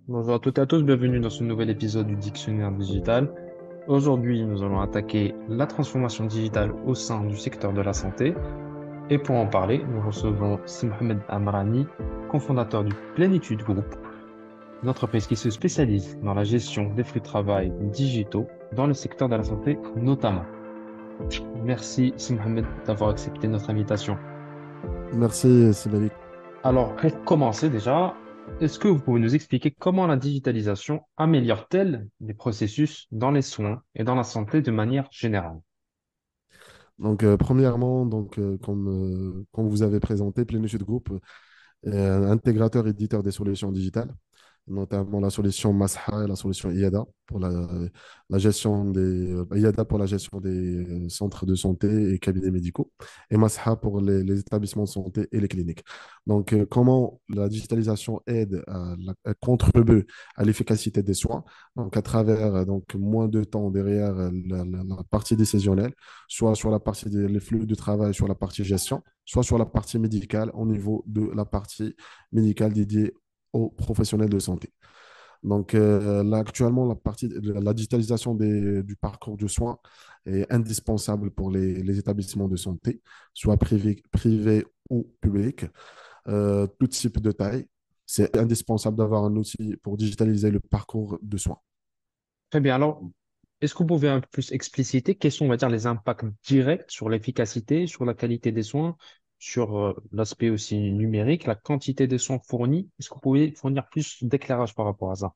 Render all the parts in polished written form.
Bonjour à toutes et à tous, bienvenue dans ce nouvel épisode du Dictionnaire digital. Aujourd'hui, nous allons attaquer la transformation digitale au sein du secteur de la santé. Et pour en parler, nous recevons Si Mohamed Amrani, cofondateur du Plénitude Group, une entreprise qui se spécialise dans la gestion des flux de travail digitaux dans le secteur de la santé notamment. Merci Si Mohamed d'avoir accepté notre invitation. Merci, Sébalik. Alors, pour commencer déjà, est-ce que vous pouvez nous expliquer comment la digitalisation améliore-t-elle les processus dans les soins et dans la santé de manière générale? Premièrement, comme vous avez présenté, Plenitude Group est un intégrateur éditeur des solutions digitales, notamment la solution Masha et la solution IADA pour la gestion IADA pour la gestion des centres de santé et cabinets médicaux, et Masha pour les établissements de santé et les cliniques. Comment la digitalisation aide à contribuer à l'efficacité des soins, donc à travers moins de temps derrière la partie décisionnelle, soit sur la partie des flux de travail, sur la partie gestion, soit sur la partie médicale au niveau de la partie médicale dédiée aux professionnels de santé. Là, actuellement, la digitalisation du parcours de soins est indispensable pour les établissements de santé, soit privés ou publics, tout type de taille. C'est indispensable d'avoir un outil pour digitaliser le parcours de soins. Très bien. Alors, est-ce que vous pouvez un peu plus expliciter quels sont, on va dire, les impacts directs sur l'efficacité, sur la qualité des soins, sur l'aspect aussi numérique, la quantité des soins fournis? Est-ce que vous pouvez fournir plus d'éclairage par rapport à ça?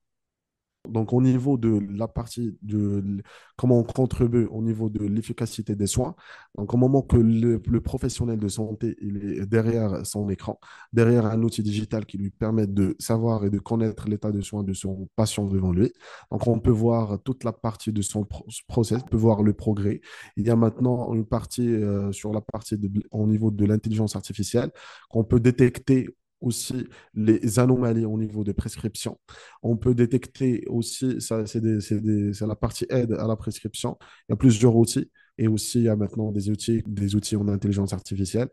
Au niveau de la partie de comment on contribue au niveau de l'efficacité des soins, donc au moment que le professionnel de santé il est derrière son écran, derrière un outil digital qui lui permet de savoir et de connaître l'état de soins de son patient devant lui, donc on peut voir toute la partie de son process, on peut voir le progrès. Il y a maintenant une partie sur la partie au niveau de l'intelligence artificielle qu'on peut détecter aussi les anomalies au niveau des prescriptions. On peut détecter aussi, ça, c'est la partie aide à la prescription. Il y a plusieurs outils. Et aussi, il y a maintenant des outils en intelligence artificielle.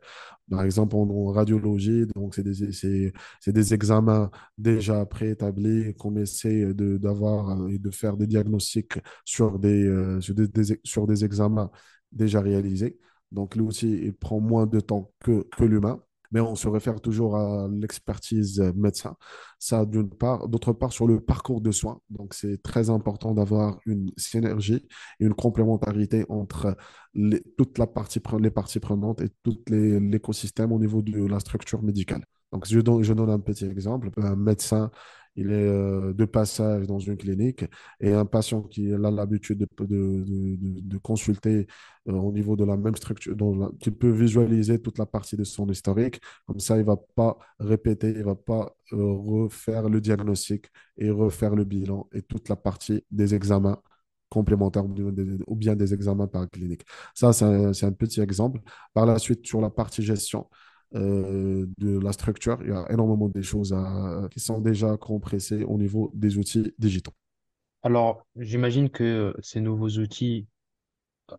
Par exemple, en radiologie, donc c'est des examens déjà préétablis qu'on essaie d'avoir et de faire des diagnostics sur des examens déjà réalisés. Donc, l'outil, il prend moins de temps que l'humain, mais on se réfère toujours à l'expertise médecin. Ça, d'une part. D'autre part, sur le parcours de soins. Donc, c'est très important d'avoir une synergie et une complémentarité entre les parties prenantes et tout l'écosystème au niveau de la structure médicale. Donc, je donne un petit exemple. Un médecin, il est de passage dans une clinique et un patient qui a l'habitude de consulter au niveau de la même structure, qui peut visualiser toute la partie de son historique. Comme ça, il ne va pas répéter, il ne va pas refaire le diagnostic et refaire le bilan et toute la partie des examens complémentaires ou bien des examens par clinique. Ça, c'est un petit exemple. Par la suite, sur la partie gestion de la structure, il y a énormément de choses qui sont déjà compressées au niveau des outils digitaux. Alors, j'imagine que ces nouveaux outils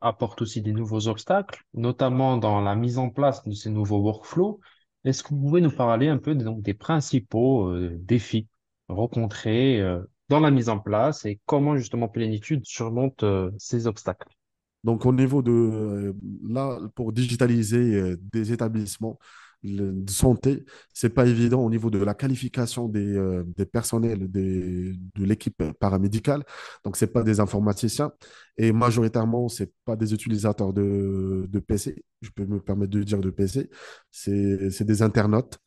apporte aussi des nouveaux obstacles, notamment dans la mise en place de ces nouveaux workflows. Est-ce que vous pouvez nous parler un peu donc, des principaux défis rencontrés dans la mise en place et comment justement Plénitude surmonte ces obstacles? Au niveau là, pour digitaliser des établissements de santé, c'est pas évident au niveau de la qualification des personnels de l'équipe paramédicale. Donc, c'est pas des informaticiens et majoritairement, c'est pas des utilisateurs de PC. Je peux me permettre de dire de PC. C'est des internautes.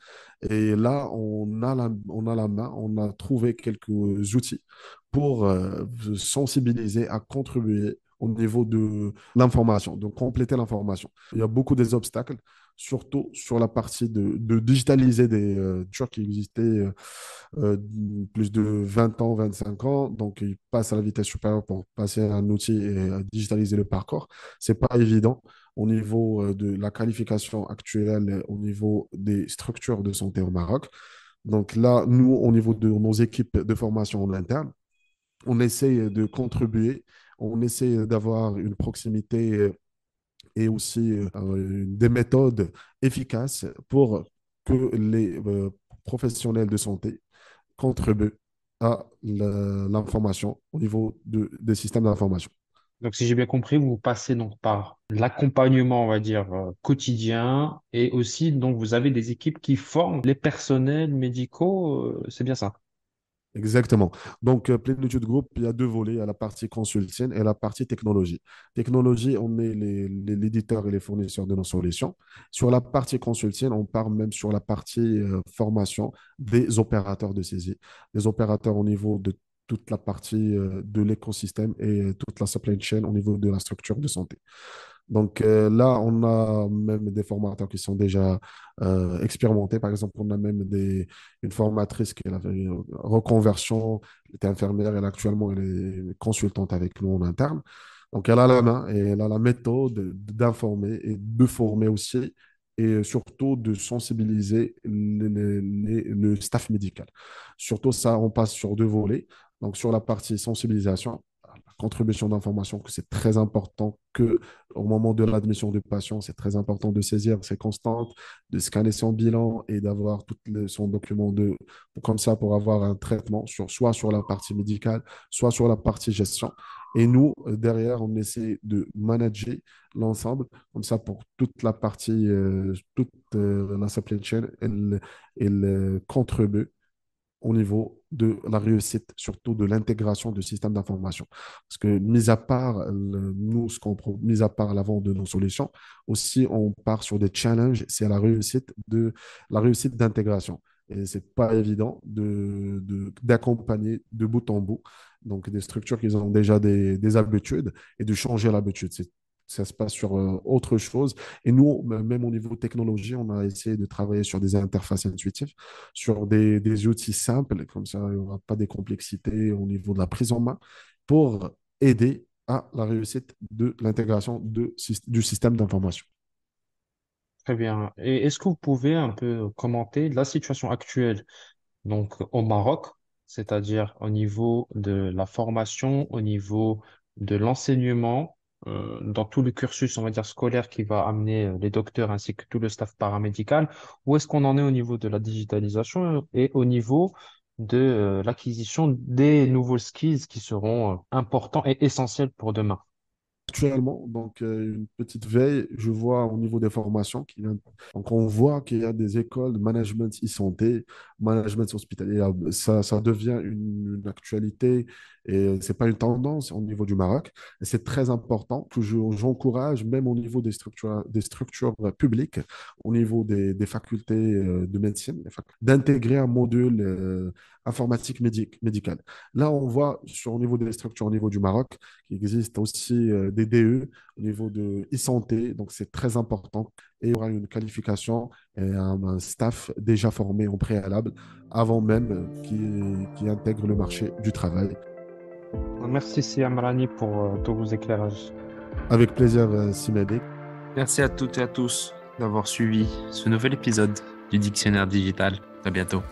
Et là, on a la main, on a trouvé quelques outils pour sensibiliser à contribuer au niveau de l'information, de compléter l'information. Il y a beaucoup des obstacles, surtout sur la partie de digitaliser des structures qui existaient euh, plus de 20 ans, 25 ans. Donc, ils passent à la vitesse supérieure pour passer à un outil et digitaliser le parcours. C'est pas évident au niveau de la qualification actuelle, au niveau des structures de santé au Maroc. Donc là, nous, au niveau de nos équipes de formation en interne, on essaie de contribuer, on essaie d'avoir une proximité et aussi des méthodes efficaces pour que les professionnels de santé contribuent à l'information, au niveau des systèmes d'information. Donc, si j'ai bien compris, vous passez donc par l'accompagnement, on va dire, quotidien et aussi, donc, vous avez des équipes qui forment les personnels médicaux, c'est bien ça. Exactement. Donc, Plénitude Group, il y a deux volets, il y a la partie consulting et la partie technologie. Technologie, on est l'éditeur et les fournisseurs de nos solutions. Sur la partie consulting, on part même sur la partie formation des opérateurs de saisie, des opérateurs au niveau de toute la partie de l'écosystème et toute la supply chain au niveau de la structure de santé. Donc là, on a même des formateurs qui sont déjà expérimentés. Par exemple, on a même une formatrice qui a fait une reconversion, elle était infirmière, elle est consultante avec nous en interne. Donc elle a la main et elle a la méthode d'informer et de former aussi et surtout de sensibiliser le staff médical. Surtout ça, on passe sur deux volets. Donc sur la partie sensibilisation, la contribution d'information, que c'est très important que au moment de l'admission du patient, c'est très important de saisir ses constantes, de scanner son bilan et d'avoir son document comme ça pour avoir un traitement soit sur la partie médicale, soit sur la partie gestion. Et nous, derrière, on essaie de manager l'ensemble, comme ça pour toute la partie, toute la supply chain, elle contribue au niveau de la réussite, surtout de l'intégration du système d'information. Parce que, mis à part nous, mis à part la vente de nos solutions, aussi on part sur des challenges, c'est la réussite d'intégration. Et c'est pas évident d'accompagner de bout en bout donc des structures qui ont déjà des habitudes et de changer l'habitude. Ça se passe sur autre chose. Et nous, même au niveau technologie, on a essayé de travailler sur des interfaces intuitives, sur des outils simples, comme ça, il n'y aura pas de complexité au niveau de la prise en main, pour aider à la réussite de l'intégration du système d'information. Très bien. Et est-ce que vous pouvez un peu commenter la situation actuelle, donc au Maroc, c'est-à-dire au niveau de la formation, au niveau de l'enseignement, dans tout le cursus, on va dire, scolaire qui va amener les docteurs ainsi que tout le staff paramédical, où est-ce qu'on en est au niveau de la digitalisation et au niveau de l'acquisition des nouveaux skills qui seront importants et essentiels pour demain? Actuellement, donc une petite veille, je vois au niveau des formations donc on voit qu'il y a des écoles de management e-santé, management hospitalier. Ça devient une actualité et c'est pas une tendance au niveau du Maroc. Et c'est très important que j'encourage, même au niveau des structures publiques, au niveau des facultés de médecine, d'intégrer un module informatique médical. Là, on voit au niveau des structures au niveau du Maroc, il existe aussi des DE au niveau de e-santé, donc c'est très important. Et il y aura une qualification et un staff déjà formé en préalable avant même qui intègre le marché du travail. Merci, Si Amrani, pour tous vos éclairages. Avec plaisir, Simédé. Merci à toutes et à tous d'avoir suivi ce nouvel épisode du Dictionnaire digital. À bientôt.